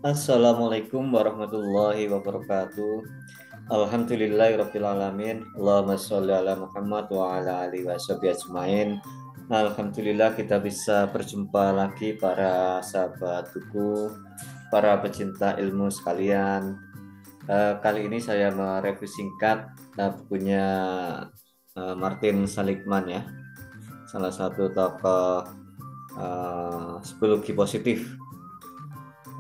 Assalamualaikum warahmatullahi wabarakatuh. Alhamdulillahirabbil alamin. Allahumma sholli ala Muhammad wa ala alihi washabihi ajmain. Alhamdulillah kita bisa berjumpa lagi para sahabat buku, para pecinta ilmu sekalian. Kali ini saya mereview singkat bukunya Martin Seligman ya, salah satu tokoh psikologi positif.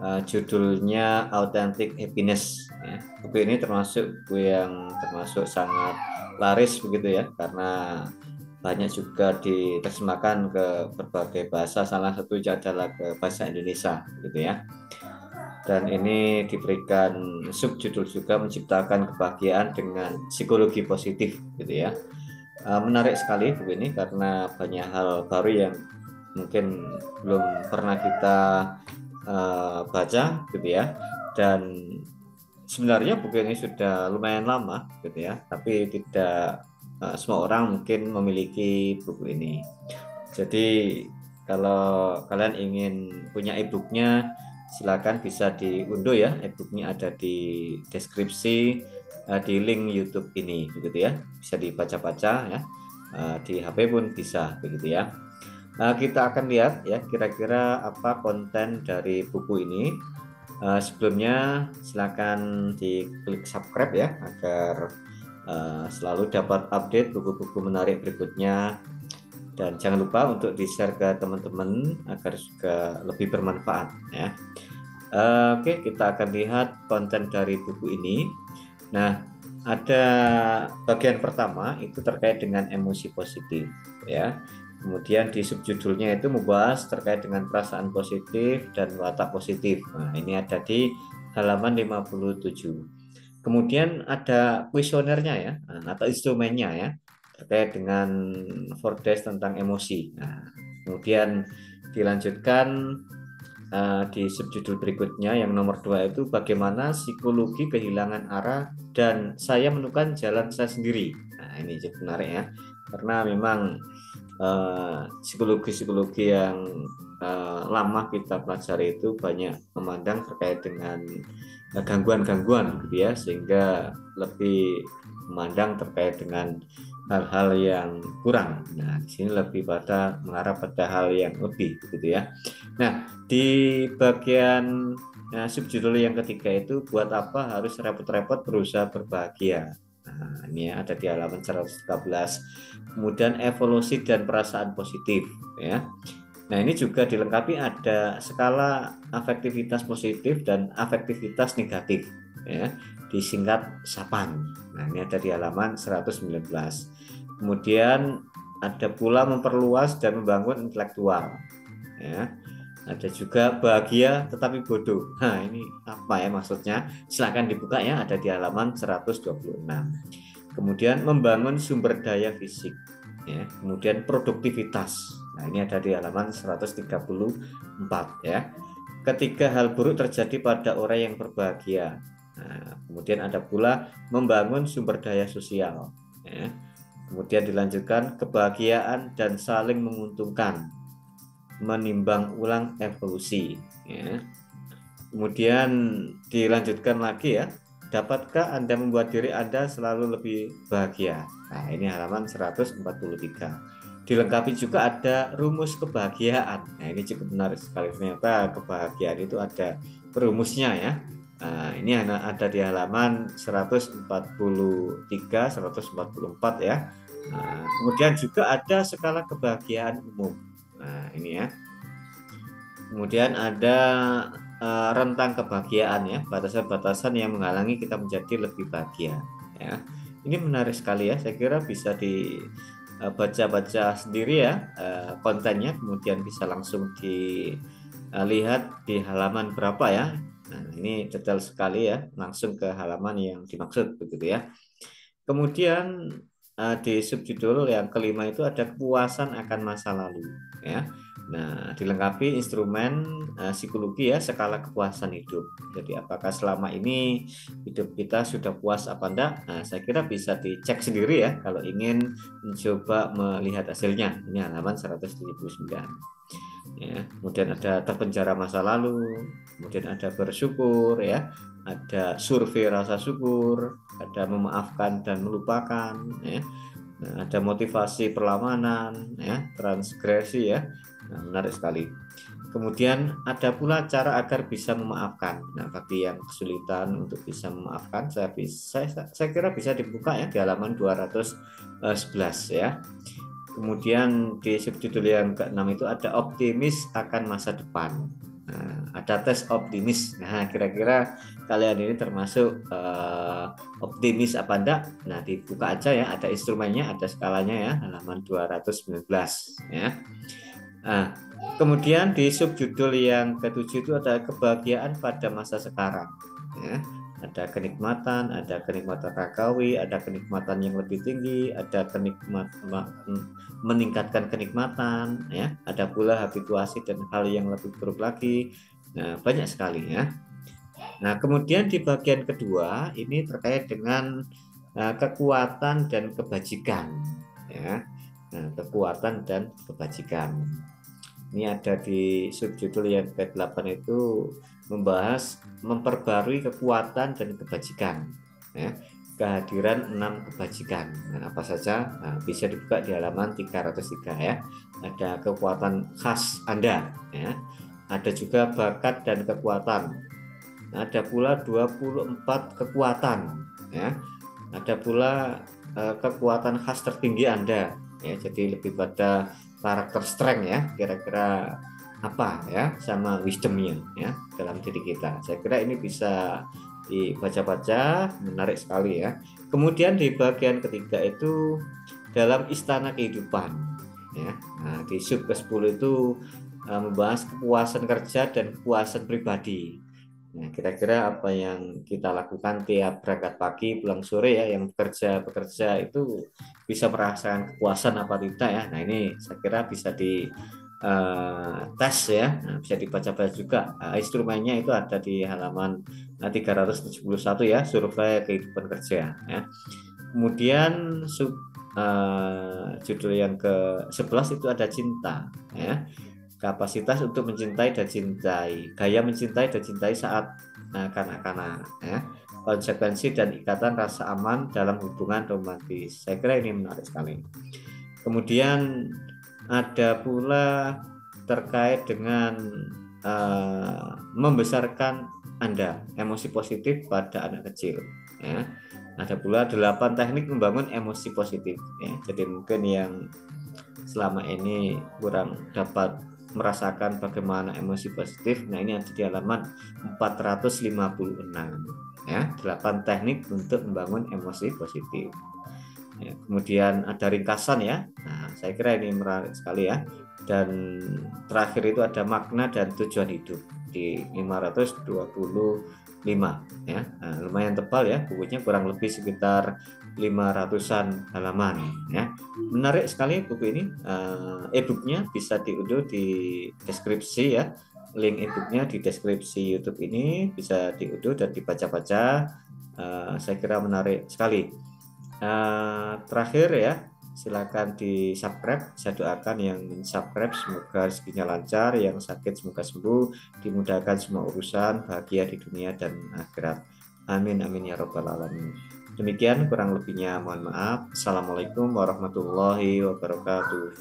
Judulnya Authentic Happiness ya. Buku ini termasuk buku yang sangat laris begitu ya, karena banyak juga diterjemahkan ke berbagai bahasa, salah satu adalah ke bahasa Indonesia gitu ya. Dan ini diberikan subjudul juga, menciptakan kebahagiaan dengan psikologi positif gitu ya. Menarik sekali buku ini karena banyak hal baru yang mungkin belum pernah kita baca gitu ya. Dan sebenarnya buku ini sudah lumayan lama gitu ya, tapi tidak semua orang mungkin memiliki buku ini. Jadi kalau kalian ingin punya e-booknya, silakan bisa diunduh ya. E-booknya ada di deskripsi di link YouTube ini begitu ya, bisa dibaca-baca ya. Di HP pun bisa begitu ya. Kita akan lihat ya kira-kira apa konten dari buku ini. Sebelumnya silakan diklik subscribe ya, agar selalu dapat update buku-buku menarik berikutnya, dan jangan lupa untuk di-share ke teman-teman agar juga lebih bermanfaat ya. Oke, kita akan lihat konten dari buku ini. Nah, ada bagian pertama itu terkait dengan emosi positif ya. Kemudian di subjudulnya itu membahas terkait dengan perasaan positif dan watak positif. Nah, ini ada di halaman 57. Kemudian ada kuesionernya ya, atau instrumennya ya, terkait dengan 4 tentang emosi. Nah, kemudian dilanjutkan di subjudul berikutnya yang nomor 2 itu bagaimana psikologi kehilangan arah dan saya menemukan jalan saya sendiri. Nah, ini cukup menarik ya, karena memang psikologi-psikologi yang lama kita pelajari itu banyak memandang terkait dengan gangguan-gangguan gitu ya, sehingga lebih memandang terkait dengan hal-hal yang kurang. Nah, di sini lebih pada mengarah pada hal yang lebih begitu ya. Nah, di bagian subjudul yang ketiga itu buat apa harus repot-repot berusaha berbahagia. Nah, ini ada di halaman 113. Kemudian evolusi dan perasaan positif ya. Nah, ini juga dilengkapi ada skala afektivitas positif dan afektivitas negatif ya, disingkat SAPAN. Nah, ini ada di halaman 119. Kemudian ada pula memperluas dan membangun intelektual ya. Ada juga bahagia tetapi bodoh. Nah, ini apa ya maksudnya? Silakan dibuka ya, ada di halaman 126. Kemudian membangun sumber daya fisik ya. Kemudian produktivitas. Nah, ini ada di halaman 134 ya. Ketika hal buruk terjadi pada orang yang berbahagia. Nah, kemudian ada pula membangun sumber daya sosial ya. Kemudian dilanjutkan kebahagiaan dan saling menguntungkan, menimbang ulang evolusi ya. Kemudian dilanjutkan lagi ya, dapatkah Anda membuat diri Anda selalu lebih bahagia? Nah, ini halaman 143. Dilengkapi juga ada rumus kebahagiaan. Nah, ini cukup menarik sekali, ternyata kebahagiaan itu ada rumusnya ya. Nah, ini ada di halaman 143, 144 ya. Nah, kemudian juga ada skala kebahagiaan umum. Nah, ini ya. Kemudian ada rentang kebahagiaan ya, batasan-batasan yang menghalangi kita menjadi lebih bahagia ya. Ini menarik sekali ya, saya kira bisa dibaca-baca sendiri ya kontennya, kemudian bisa langsung dilihat di halaman berapa ya. Nah, ini detail sekali ya, langsung ke halaman yang dimaksud begitu ya. Kemudian di subjudul yang kelima itu ada kepuasan akan masa lalu ya. Nah, dilengkapi instrumen psikologi ya, skala kepuasan hidup. Jadi apakah selama ini hidup kita sudah puas apa enggak? Nah, saya kira bisa dicek sendiri ya kalau ingin mencoba melihat hasilnya. Ini halaman 179. ya. Kemudian ada terpenjara masa lalu, kemudian ada bersyukur, ya, ada survei rasa syukur, ada memaafkan dan melupakan, ya. Nah, ada motivasi perlawanan, ya, transgresi, ya. Nah, menarik sekali. Kemudian ada pula cara agar bisa memaafkan. Nah, bagi yang kesulitan untuk bisa memaafkan, saya kira bisa dibuka ya di halaman 211 ya. Kemudian di subjudul yang ke-6 itu ada optimis akan masa depan. Nah, ada tes optimis. Nah, kira-kira kalian ini termasuk optimis apa enggak? Nah, dibuka aja ya, ada instrumennya, ada skalanya ya, halaman 219 ya. Nah, kemudian di subjudul yang ke-7 itu ada kebahagiaan pada masa sekarang. Ya. Ada kenikmatan ragawi, ada kenikmatan yang lebih tinggi, ada meningkatkan kenikmatan, ya. Ada pula habituasi dan hal yang lebih buruk lagi. Nah, banyak sekali ya. Nah, kemudian di bagian kedua ini terkait dengan kekuatan dan kebajikan, ya. Nah, kekuatan dan kebajikan. Ini ada di subjudul yang ke-8 itu membahas memperbarui kekuatan dan kebajikan. Ya, kehadiran 6 kebajikan. Nah, apa saja? Nah, bisa dibuka di halaman 303 ya. Ada kekuatan khas Anda. Ya. Ada juga bakat dan kekuatan. Ada pula 24 kekuatan. Ya. Ada pula kekuatan khas tertinggi Anda. Ya, jadi lebih pada karakter strength ya, kira-kira apa ya sama wisdomnya ya dalam diri kita. Saya kira ini bisa dibaca-baca, menarik sekali ya. Kemudian di bagian ketiga itu dalam istana kehidupan ya. Nah, di sub ke-10 itu membahas kepuasan kerja dan kepuasan pribadi. Nah, kira-kira apa yang kita lakukan tiap berangkat pagi pulang sore ya, yang bekerja itu bisa merasakan kepuasan apa tidak ya. Nah, ini saya kira bisa di tes ya. Nah, bisa dibaca-baca juga. Instrumennya itu ada di halaman 371 ya, survei kehidupan kerja ya. Kemudian judul yang ke-11 itu ada cinta ya. Kapasitas untuk mencintai dan cintai, gaya mencintai dan cintai saat kanak-kanak ya. Konsekuensi dan ikatan rasa aman dalam hubungan romantis. Saya kira ini menarik sekali. Kemudian ada pula terkait dengan membesarkan Anda, emosi positif pada anak kecil ya. Ada pula 8 teknik membangun emosi positif ya. Jadi mungkin yang selama ini kurang dapat merasakan bagaimana emosi positif. Nah, ini ada di halaman 456 ya, 8 teknik untuk membangun emosi positif. Ya, kemudian ada ringkasan ya. Nah, saya kira ini menarik sekali ya. Dan terakhir itu ada makna dan tujuan hidup di 525 ya. Nah, lumayan tebal ya, bukunya kurang lebih sekitar 500-an halaman ya. Menarik sekali buku ini. E-booknya bisa diunduh di deskripsi ya. Link e-booknya di deskripsi YouTube ini bisa diunduh dan dibaca-baca. Saya kira menarik sekali. Terakhir ya, silakan di subscribe. Saya doakan yang subscribe semoga rezekinya lancar, yang sakit semoga sembuh, dimudahkan semua urusan, bahagia di dunia dan akhirat. Amin amin ya robbal alamin. Demikian kurang lebihnya mohon maaf. Assalamualaikum warahmatullahi wabarakatuh.